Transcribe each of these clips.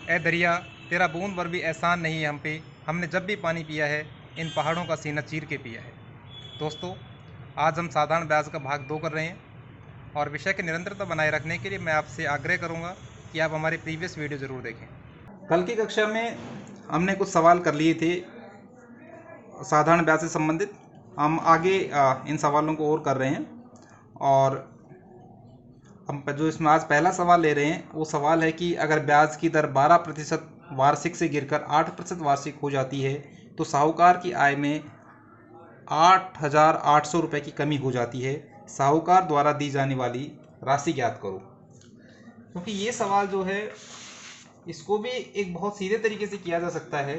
ए दरिया, तेरा बूंद भर भी एहसान नहीं है हम पे, हमने जब भी पानी पिया है इन पहाड़ों का सीना चीर के पिया है। दोस्तों, आज हम साधारण ब्याज का भाग 2 कर रहे हैं और विषय की निरंतरता बनाए रखने के लिए मैं आपसे आग्रह करूंगा कि आप हमारे प्रीवियस वीडियो ज़रूर देखें। कल की कक्षा में हमने कुछ सवाल कर लिए थे साधारण ब्याज से संबंधित। हम आगे इन सवालों को और कर रहे हैं और हम जो इसमें आज पहला सवाल ले रहे हैं वो सवाल है कि अगर ब्याज की दर 12% वार्षिक से गिरकर 8% वार्षिक हो जाती है तो साहूकार की आय में 8,800 रुपये की कमी हो जाती है। साहूकार द्वारा दी जाने वाली राशि ज्ञात करो। क्योंकि ये सवाल जो है इसको भी एक बहुत सीधे तरीके से किया जा सकता है,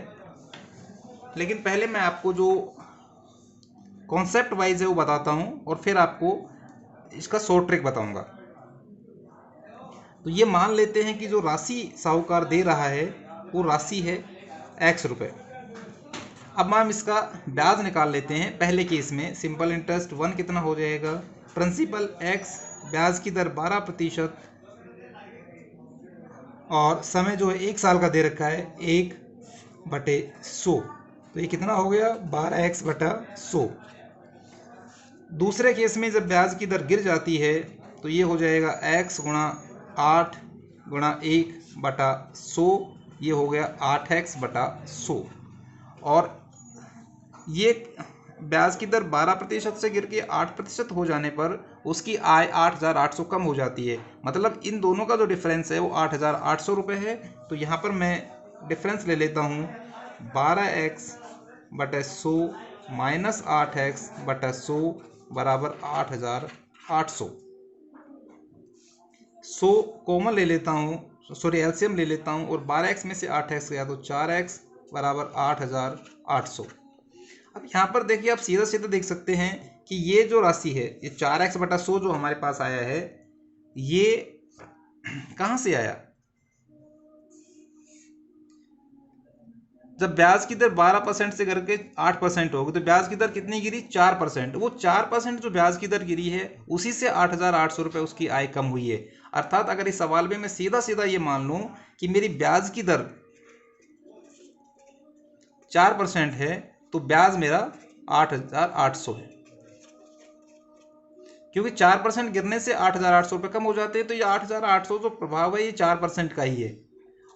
लेकिन पहले मैं आपको जो कॉन्सेप्ट वाइज है वो बताता हूँ और फिर आपको इसका शॉर्ट ट्रिक बताऊंगा। तो ये मान लेते हैं कि जो राशि साहूकार दे रहा है वो राशि है x रुपये। अब हम इसका ब्याज निकाल लेते हैं। पहले केस में सिंपल इंटरेस्ट 1 कितना हो जाएगा, प्रिंसिपल x, ब्याज की दर 12% और समय जो है 1 साल का दे रखा है 1/100। तो ये कितना हो गया 12x/100। दूसरे केस में जब ब्याज की दर गिर जाती है तो ये हो जाएगा x गुणा 8 गुणा 1/100, ये हो गया 8x/100। और ये ब्याज की दर 12% से गिर के 8% हो जाने पर उसकी आय 8,800 कम हो जाती है। मतलब इन दोनों का जो डिफरेंस है वो 8,800 रुपये है। तो यहाँ पर मैं डिफरेंस ले लेता हूँ 12x/100 माइनस 8x/100 बराबर 8,800। 100 कॉमन ले लेता हूँ, सॉरी एलसीएम ले लेता हूँ और 12x में से 8x गया तो 4x बराबर 8,800। अब यहाँ पर देखिए आप सीधा सीधा देख सकते हैं कि ये जो राशि है ये 4x/100 जो हमारे पास आया है ये कहाँ से आया। जब ब्याज की दर 12% से करके 8% होगी तो ब्याज की दर कितनी गिरी 4%। वो 4% जो ब्याज की दर गिरी है उसी से 8,800 रुपये उसकी आय कम हुई है। अर्थात अगर इस सवाल में मैं सीधा सीधा ये मान लूं कि मेरी ब्याज की दर 4% है तो ब्याज मेरा 8,800 है। क्योंकि 4% गिरने से 8,800 रुपये कम हो जाते हैं तो ये 8,800 जो प्रभाव है ये 4% का ही है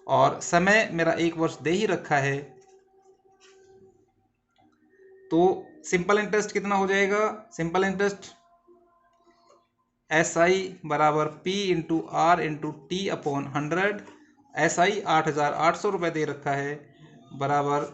और समय मेरा 1 वर्ष दे ही रखा है। तो सिंपल इंटरेस्ट कितना हो जाएगा, सिंपल इंटरेस्ट SI बराबर P into R into T/100। SI 8,800 रुपये दे रखा है बराबर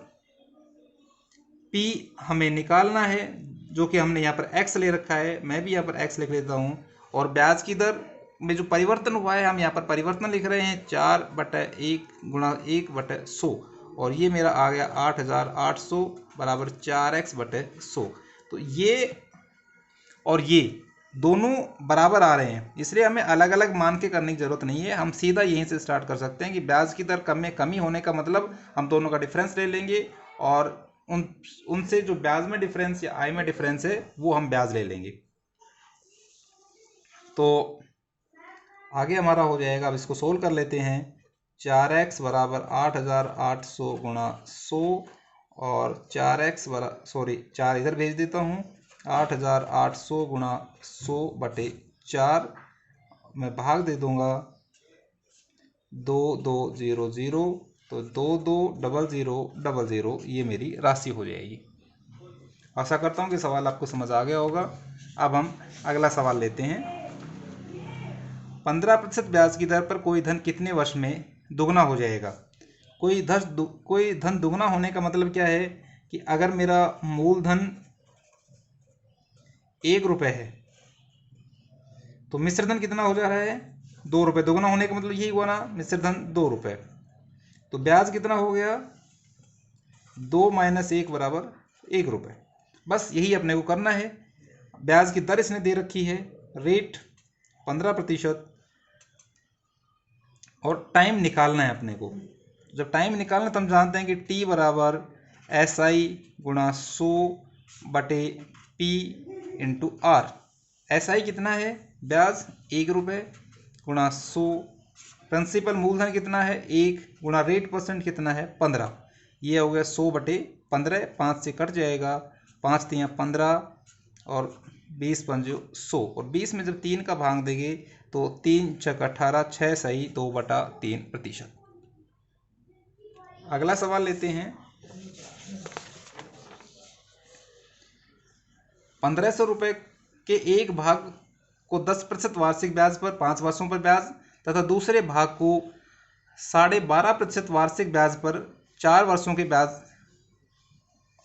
P हमें निकालना है जो कि हमने यहाँ पर x ले रखा है। मैं भी यहाँ पर x लिख लेता हूँ और ब्याज की दर में जो परिवर्तन हुआ है हम यहाँ पर परिवर्तन लिख रहे हैं 4/1 गुणा 1/100 और ये मेरा आ गया 8,800 बराबर 4x/100। तो ये और ये दोनों बराबर आ रहे हैं, इसलिए हमें अलग अलग मान के करने की ज़रूरत नहीं है। हम सीधा यहीं से स्टार्ट कर सकते हैं कि ब्याज की दर कम में कमी होने का मतलब हम दोनों का डिफरेंस ले लेंगे और उनसे जो ब्याज में डिफरेंस या आय में डिफरेंस है वो हम ब्याज ले लेंगे। तो आगे हमारा हो जाएगा, अब इसको सोल्व कर लेते हैं। 4x बराबर 8,800 गुणा 100 और 4x बराबर, सॉरी 4 इधर भेज देता हूँ, 8,800 गुणा 100/4 मैं भाग दे दूंगा 2200, तो 220000 ये मेरी राशि हो जाएगी। आशा करता हूँ कि सवाल आपको समझ आ गया होगा। अब हम अगला सवाल लेते हैं। 15% ब्याज की दर पर कोई धन कितने वर्ष में दुगना हो जाएगा। कोई धन दुगना होने का मतलब क्या है कि अगर मेरा मूलधन 1 रुपये है तो मिश्र धन कितना हो जा रहा है 2 रुपये। दुगना होने का मतलब यही हुआ ना, मिश्र धन 2 रुपये। तो ब्याज कितना हो गया 2 - 1 बराबर 1 रुपये। बस यही अपने को करना है। ब्याज की दर इसने दे रखी है, रेट 15% और टाइम निकालना है अपने को। जब टाइम निकालना तो हम जानते हैं कि T बराबर SI गुणा 100/P इंटू R। SI कितना है ब्याज 1 रुपये गुणा 100 प्रिंसिपल मूलधन कितना है 1 गुणा रेट परसेंट कितना है 15। ये हो गया 100/15, 5 से कट जाएगा, 5 तियाँ 15 और 20 पंजो 100, और 20 में जब 3 का भाग देंगे तो 3 छक 18, 6 सही 2/3%। अगला सवाल लेते हैं। 1500 रुपये के एक भाग को 10% वार्षिक ब्याज पर 5 वर्षों पर ब्याज तथा दूसरे भाग को 12.5% वार्षिक ब्याज पर 4 वर्षों के ब्याज,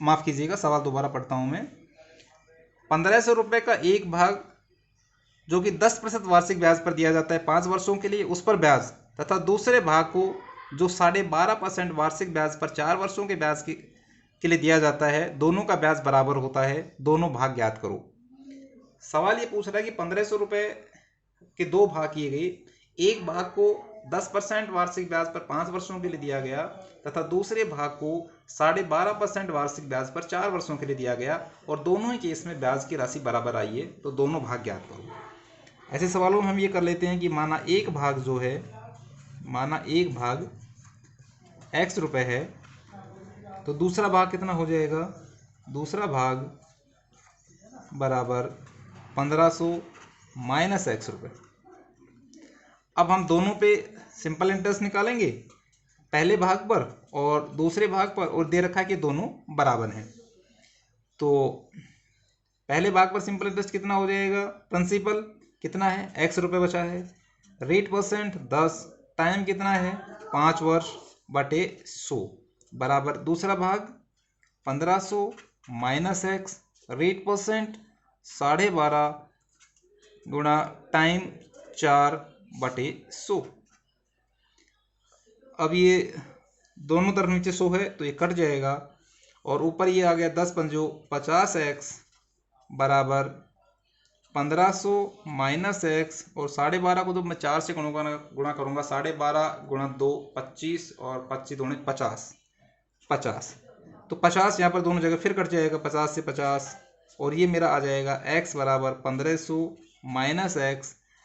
माफ़ कीजिएगा सवाल दोबारा पढ़ता हूँ मैं। 1500 रुपये का एक भाग जो कि 10% वार्षिक ब्याज पर दिया जाता है 5 वर्षों के लिए, उस पर ब्याज, तथा दूसरे भाग को जो 12.5% वार्षिक ब्याज पर 4 वर्षों के ब्याज के लिए दिया जाता है, दोनों का ब्याज बराबर होता है, दोनों भाग ज्ञात करो। सवाल ये पूछ रहा है कि 1500 रुपये के दो भाग किए गए, एक भाग को 10% वार्षिक ब्याज पर 5 वर्षों के लिए दिया गया तथा दूसरे भाग को 12.5% वार्षिक ब्याज पर 4 वर्षों के लिए दिया गया, और दोनों ही केस में ब्याज की राशि बराबर आई है, तो दोनों भाग ज्ञात करो। ऐसे सवालों में हम ये कर लेते हैं कि माना एक भाग जो है, माना एक भाग x रुपये है, तो दूसरा भाग कितना हो जाएगा, दूसरा भाग बराबर 1500 माइनस x रुपये। अब हम दोनों पे सिंपल इंटरेस्ट निकालेंगे, पहले भाग पर और दूसरे भाग पर, और दे रखा है कि दोनों बराबर हैं। तो पहले भाग पर सिंपल इंटरेस्ट कितना हो जाएगा, प्रिंसिपल कितना है x रुपये बचा है, रेट परसेंट 10, टाइम कितना है 5 वर्ष बटे 100, बराबर दूसरा भाग 1500 माइनस x, रेट परसेंट 12.5 गुणा टाइम 4/100। अब ये दोनों तरफ नीचे 100 है तो ये कट जाएगा, और ऊपर ये आ गया 10 पंजो 50x बराबर 1500 माइनस x, और 12.5 को तो मैं 4 से गुणा करूँगा, 12.5 गुणा 2 25, और 25 दूनी 50, तो 50 यहाँ पर दोनों जगह फिर कट जाएगा, 50 से 50, और ये मेरा आ जाएगा x बराबर 1500 माइनस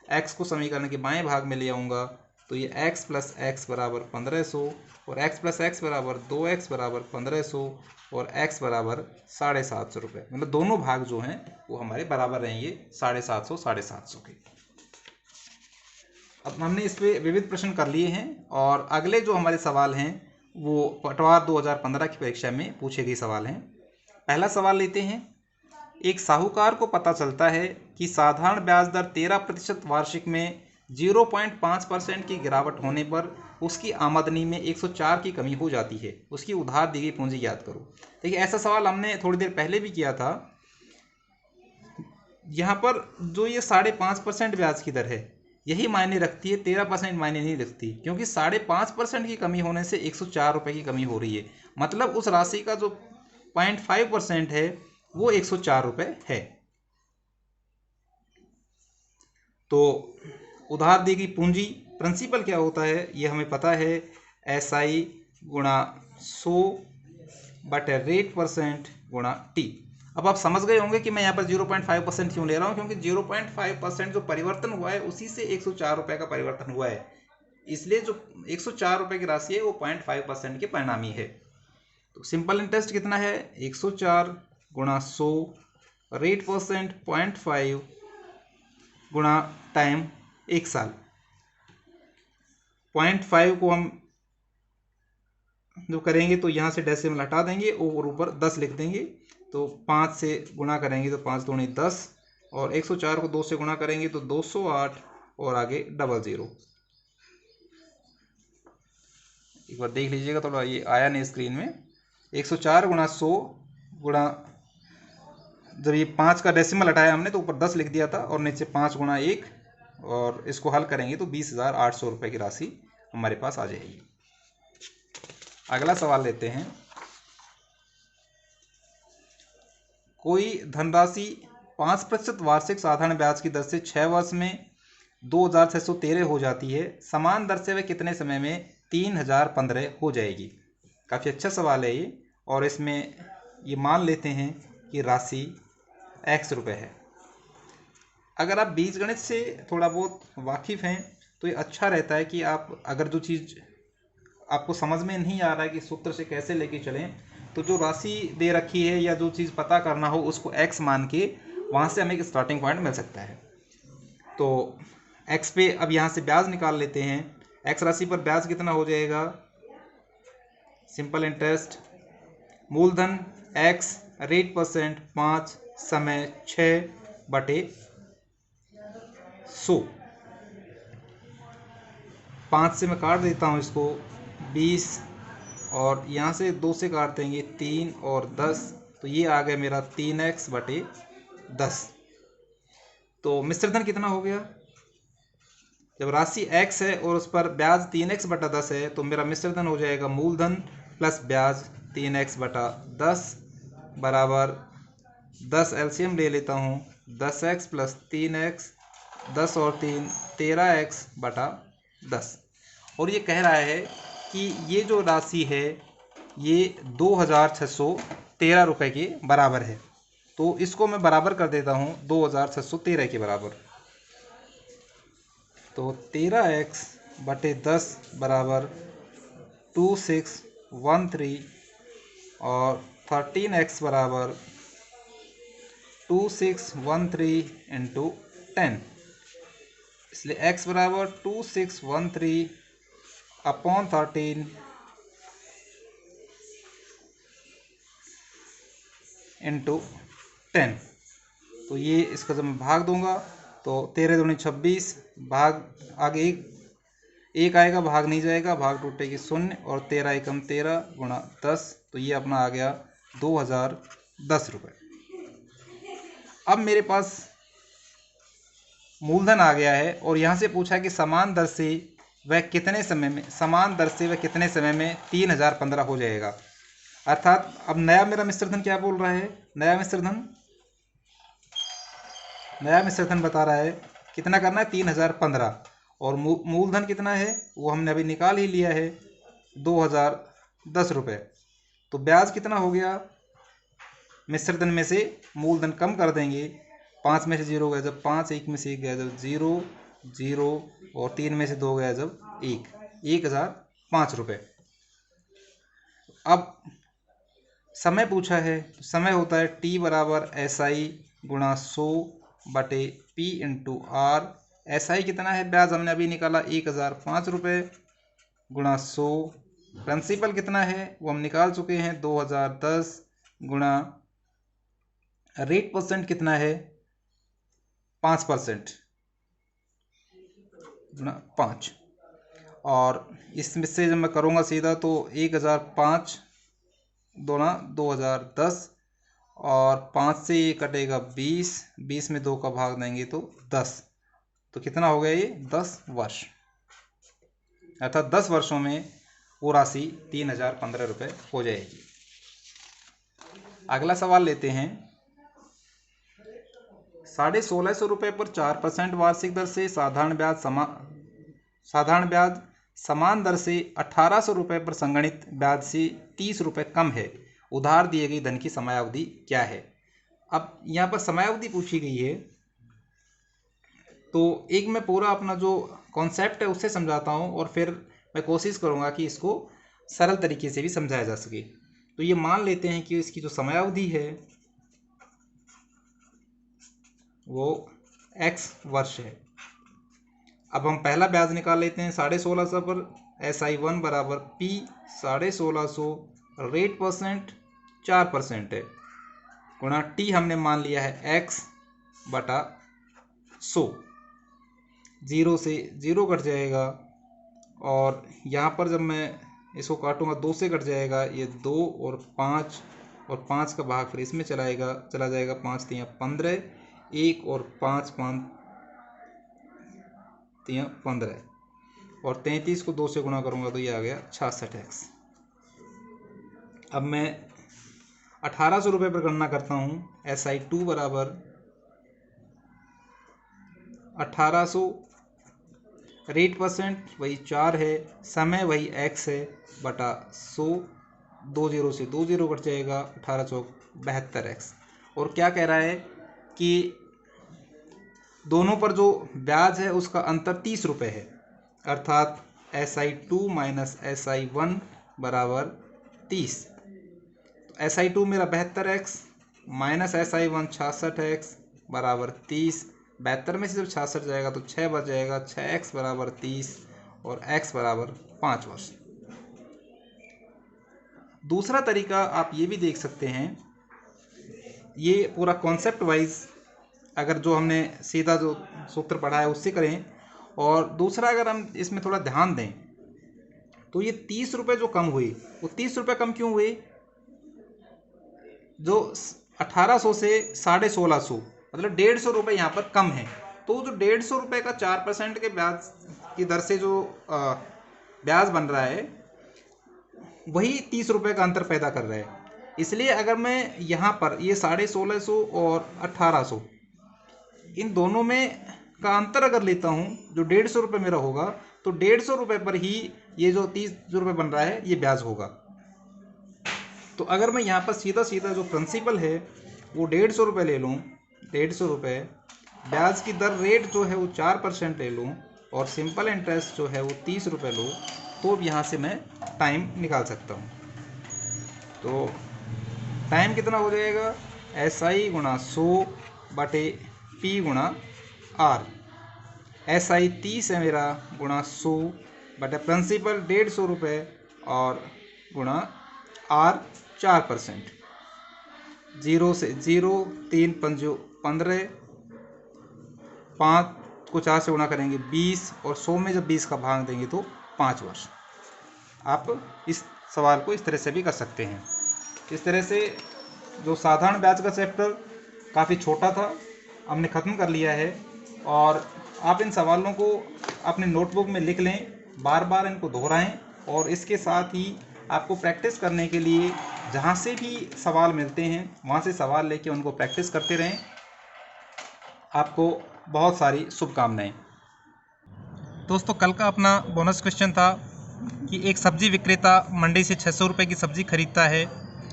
x को समीकरण के बाएं भाग में ले आऊँगा, तो ये x प्लस x बराबर 1500, और x प्लस x बराबर 2x बराबर 1500, और x बराबर 750 रुपये। मतलब दोनों भाग जो हैं वो हमारे बराबर रहेंगे 750 के। अब हमने इस पे विविध प्रश्न कर लिए हैं, और अगले जो हमारे सवाल हैं वो पटवार 2015 की परीक्षा में पूछे गए सवाल हैं। पहला सवाल लेते हैं। एक साहूकार को पता चलता है कि साधारण ब्याज दर 13% वार्षिक में 0.5% की गिरावट होने पर उसकी आमदनी में 104 की कमी हो जाती है, उसकी उधार दी गई पूंजी याद करो। देखिए ऐसा सवाल हमने थोड़ी देर पहले भी किया था। यहाँ पर जो ये 5.5% ब्याज की दर है यही मायने रखती है, 13% मायने नहीं रखती, क्योंकि 5.5% की कमी होने से 104 रुपये की कमी हो रही है, मतलब उस राशि का जो 0.5% है वो 104 रुपये है। तो उधार दी गई पूंजी प्रिंसिपल क्या होता है ये हमें पता है, SI गुणा 100 बटे रेट परसेंट गुणा T। अब आप समझ गए होंगे कि मैं यहाँ पर 0.5% क्यों ले रहा हूँ, क्योंकि 0.5% जो परिवर्तन हुआ है उसी से 104 रुपये का परिवर्तन हुआ है, इसलिए जो 104 रुपये की राशि है वो 0.5% के परिणामी है। तो सिंपल इंटरेस्ट कितना है 104 गुणा 100, रेट परसेंट 0.5 गुणा टाइम 1 साल। 0.5 को हम जो करेंगे तो यहाँ से डेसिमल हटा देंगे और ऊपर 10 लिख देंगे, तो 5 से गुणा करेंगे तो 5 दूनी 10, और 104 को 2 से गुणा करेंगे तो 208, और आगे 00। एक बार देख लीजिएगा, थोड़ा ये आया नहीं स्क्रीन में। 104 गुणा 100 गुणा, जब ये 5 का डेसिमल हटाया हमने तो ऊपर 10 लिख दिया था, और नीचे 5 गुणा 1, और इसको हल करेंगे तो 20,800 रुपये की राशि हमारे पास आ जाएगी। अगला सवाल लेते हैं। कोई धनराशि 5% वार्षिक साधारण ब्याज की दर से 6 वर्ष में 2,613 हो जाती है, समान दर से वह कितने समय में 3,015 हो जाएगी। काफ़ी अच्छा सवाल है ये, और इसमें ये मान लेते हैं कि राशि x रुपये है। अगर आप बीजगणित से थोड़ा बहुत वाकिफ़ हैं तो ये अच्छा रहता है कि आप अगर जो चीज़ आपको समझ में नहीं आ रहा है कि सूत्र से कैसे लेके चलें, तो जो राशि दे रखी है या जो चीज़ पता करना हो उसको x मान के वहाँ से हमें एक स्टार्टिंग पॉइंट मिल सकता है। तो x पे अब यहाँ से ब्याज निकाल लेते हैं। x राशि पर ब्याज कितना हो जाएगा? सिंपल इंटरेस्ट, मूलधन x, रेट परसेंट 5, समय 6/100। 5 से मैं काट देता हूँ इसको 20, और यहाँ से 2 से काट देंगे 3 और 10, तो ये आ गया मेरा 3x/10। तो मिश्र धन कितना हो गया? जब राशि x है और उस पर ब्याज 3x/10 है तो मेरा मिश्र धन हो जाएगा मूलधन प्लस ब्याज 3x/10 बराबर 10। एलसीएम ले लेता हूँ, 10x + 3x, 10 और 3 13x/10। और ये कह रहा है कि ये जो राशि है ये 2613 रुपये के बराबर है। तो इसको मैं बराबर कर देता हूँ 2613 के बराबर। तो 13x/10 बराबर 2613 और 13x बराबर 2613 × 10, इसलिए x बराबर 2613/13 × 10। तो ये इसका जब मैं भाग दूंगा तो 13 दूनी 26, भाग आगे एक आएगा, भाग नहीं जाएगा, भाग टूटेगी 0, और 13 एकम 13 गुणा 10, तो ये अपना आ गया 2010 रुपये। अब मेरे पास मूलधन आ गया है और यहाँ से पूछा कि समान दर से वह कितने समय में 3015 हो जाएगा। अर्थात अब नया मेरा मिश्रधन क्या बोल रहा है? नया मिश्रधन बता रहा है कितना करना है? 3015, और मूलधन कितना है वो हमने अभी निकाल ही लिया है 2010 रुपये। तो ब्याज कितना हो गया? मिश्रधन में से मूलधन कम कर देंगे, 5 में से 0 गया जब 5, 1 में से 1 गया जब 0, 0, और 3 में से 2 गया जब 1, 1005 रुपये। अब समय पूछा है, तो समय होता है T बराबर SI गुणा 100/P × R। SI कितना है? ब्याज हमने अभी निकाला 1005 रुपये गुणा 100। प्रिंसिपल कितना है वो हम निकाल चुके हैं 2010 गुणा रेट परसेंट कितना है? 5% गुणा 5, और इसमें से जब मैं करूँगा सीधा तो 1005 गुणा 2010, और 5 से ये कटेगा 20, 20 में 2 का भाग देंगे तो 10, तो कितना हो गया ये? 10 वर्ष। अर्थात 10 वर्षों में वो राशि 3015 रुपये हो जाएगी। अगला सवाल लेते हैं। 1650 रुपये पर 4% वार्षिक दर से साधारण ब्याज समान दर से 1800 रुपये पर संगणित ब्याज से 30 रुपये कम है। उधार दिए गई धन की समयावधि क्या है? अब यहाँ पर समयावधि पूछी गई है, तो एक मैं पूरा अपना जो कॉन्सेप्ट है उससे समझाता हूँ और फिर मैं कोशिश करूँगा कि इसको सरल तरीके से भी समझाया जा सके। तो ये मान लेते हैं कि इसकी जो समयावधि है वो x वर्ष है। अब हम पहला ब्याज निकाल लेते हैं 1650 पर। SI1 बराबर P 1650, रेट परसेंट 4% है, गुणा T हमने मान लिया है x/100। 0 से 0 कट जाएगा, और यहाँ पर जब मैं इसको काटूंगा 2 से कट जाएगा, ये 2 और 5, और 5 का भाग फिर इसमें चला जाएगा 5 3 15, 1 और 5 5 3 15, और 33 को 2 से गुणा करूंगा तो ये आ गया 66x। अब मैं 1800 रुपये पर गणना करता हूँ। SI2 बराबर 1800, रेट परसेंट वही 4 है, समय वही x है बटा 100, 2 0 से 2 0 कट जाएगा, 18 चौक 72x। और क्या कह रहा है कि दोनों पर जो ब्याज है उसका अंतर 30 रुपये है। अर्थात SI2 माइनस SI1 बराबर 30। तो SI2 मेरा 72x माइनस SI1 66x बराबर 30। 72 में से जब 66 जाएगा तो 6 बच जाएगा, 6x बराबर 30 और x बराबर 5 वर्ष। दूसरा तरीका आप ये भी देख सकते हैं, ये पूरा कॉन्सेप्ट वाइज अगर जो हमने सीधा जो सूत्र पढ़ा है उससे करें, और दूसरा अगर हम इसमें थोड़ा ध्यान दें तो ये 30 रुपये जो कम हुई, वो 30 रुपये कम क्यों हुए? जो 1800 से 1650 मतलब 150 रुपये यहाँ पर कम है। तो जो 150 रुपये का 4% के ब्याज की दर से जो ब्याज बन रहा है वही 30 रुपये का अंतर पैदा कर रहा है। इसलिए अगर मैं यहाँ पर ये 1650 और 1800 इन दोनों में का अंतर अगर लेता हूँ, जो 150 रुपये मेरा होगा, तो 150 रुपये पर ही ये जो 30 रुपये बन रहा है ये ब्याज होगा। तो अगर मैं यहाँ पर सीधा सीधा जो प्रिंसिपल है वो 150 रुपये ले लूँ, 150 रुपये ब्याज की दर रेट जो है वो 4% ले लूँ और सिंपल इंटरेस्ट जो है वो 30 रुपये लूँ, तो यहाँ से मैं टाइम निकाल सकता हूँ। तो टाइम कितना हो जाएगा? SI गुणा 100 बटे P गुणा R। SI 30 है मेरा गुणा 100 बटे प्रिंसिपल 150 रुपये और गुणा R 4%। 0 से 0, 3 पंजो 15, 5 को 4 से गुणा करेंगे 20 और 100 में जब 20 का भाग देंगे तो 5 वर्ष। आप इस सवाल को इस तरह से भी कर सकते हैं। इस तरह से जो साधारण ब्याज का चैप्टर काफ़ी छोटा था, हमने ख़त्म कर लिया है, और आप इन सवालों को अपने नोटबुक में लिख लें, बार बार इनको दोहराएं, और इसके साथ ही आपको प्रैक्टिस करने के लिए जहाँ से भी सवाल मिलते हैं वहाँ से सवाल लेके उनको प्रैक्टिस करते रहें। आपको बहुत सारी शुभकामनाएं। दोस्तों, कल का अपना बोनस क्वेश्चन था कि एक सब्जी विक्रेता मंडी से 600 रुपये की सब्जी खरीदता है,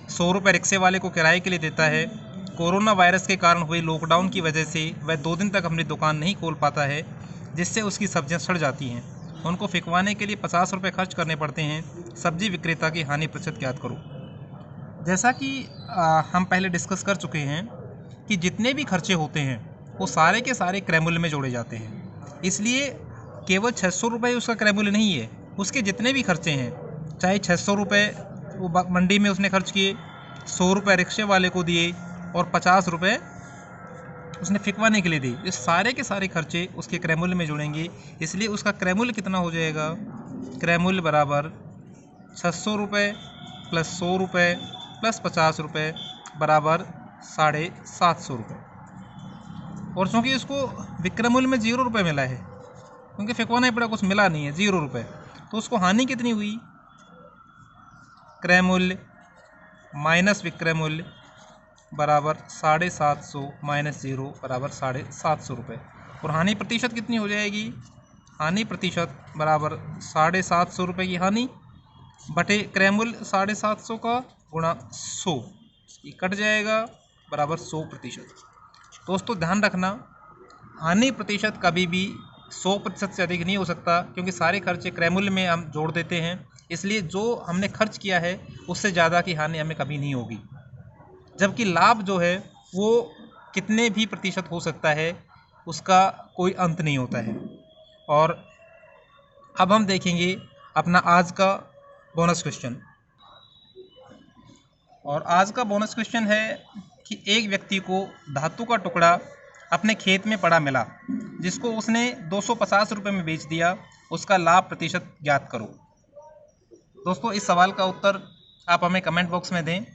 100 रुपये रिक्शे वाले को किराए के लिए देता है। कोरोना वायरस के कारण हुए लॉकडाउन की वजह से वह 2 दिन तक अपनी दुकान नहीं खोल पाता है, जिससे उसकी सब्जियां सड़ जाती हैं। उनको फिकवाने के लिए 50 रुपये खर्च करने पड़ते हैं। सब्जी विक्रेता की हानि प्रतिशत ज्ञात करो। जैसा कि हम पहले डिस्कस कर चुके हैं कि जितने भी खर्चे होते हैं वो सारे के सारे क्रय मूल्य में जोड़े जाते हैं। इसलिए केवल 600 रुपये उसका क्रय मूल्य नहीं है, उसके जितने भी खर्चे हैं, चाहे 600 रुपये वो मंडी में उसने खर्च किए, 100 रुपये रिक्शे वाले को दिए और 50 रुपये उसने फिकवाने के लिए दिए, ये सारे के सारे खर्चे उसके क्रय मूल्य में जुड़ेंगे। इसलिए उसका क्रय मूल्य कितना हो जाएगा? क्रय मूल्य बराबर 600 रुपये प्लस 100 रुपये प्लस 50 रुपये बराबर 750 रुपये। और चूँकि इसको विक्रय मूल्य में 0 रुपये मिला है, क्योंकि फिकवाना ही पड़ा, कुछ मिला नहीं है, 0 रुपये, तो उसको हानि कितनी हुई? क्रय मूल्य माइनस विक्रय मूल्य बराबर 750 माइनस 0 बराबर 750 रुपये। और हानि प्रतिशत कितनी हो जाएगी? हानि प्रतिशत बराबर 750 रुपये की हानि बटे क्रय मूल्य 750 का गुणा 100, ये कट जाएगा, बराबर 100%। दोस्तों ध्यान रखना, हानि प्रतिशत कभी भी 100% से अधिक नहीं हो सकता, क्योंकि सारे खर्चे क्रय मूल्य में हम जोड़ देते हैं। इसलिए जो हमने खर्च किया है उससे ज़्यादा की हानि हमें कभी नहीं होगी। जबकि लाभ जो है वो कितने भी प्रतिशत हो सकता है, उसका कोई अंत नहीं होता है। और अब हम देखेंगे अपना आज का बोनस क्वेश्चन। और आज का बोनस क्वेश्चन है कि एक व्यक्ति को धातु का टुकड़ा अपने खेत में पड़ा मिला, जिसको उसने 250 रुपये में बेच दिया, उसका लाभ प्रतिशत ज्ञात करो। दोस्तों, इस सवाल का उत्तर आप हमें कमेंट बॉक्स में दें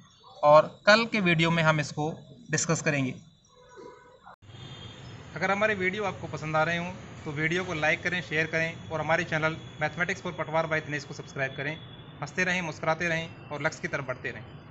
और कल के वीडियो में हम इसको डिस्कस करेंगे। अगर हमारे वीडियो आपको पसंद आ रहे हों तो वीडियो को लाइक करें, शेयर करें और हमारे चैनल मैथमेटिक्स फॉर पटवार बाय दिनेश को सब्सक्राइब करें। हंसते रहें, मुस्कुराते रहें और लक्ष्य की तरफ बढ़ते रहें।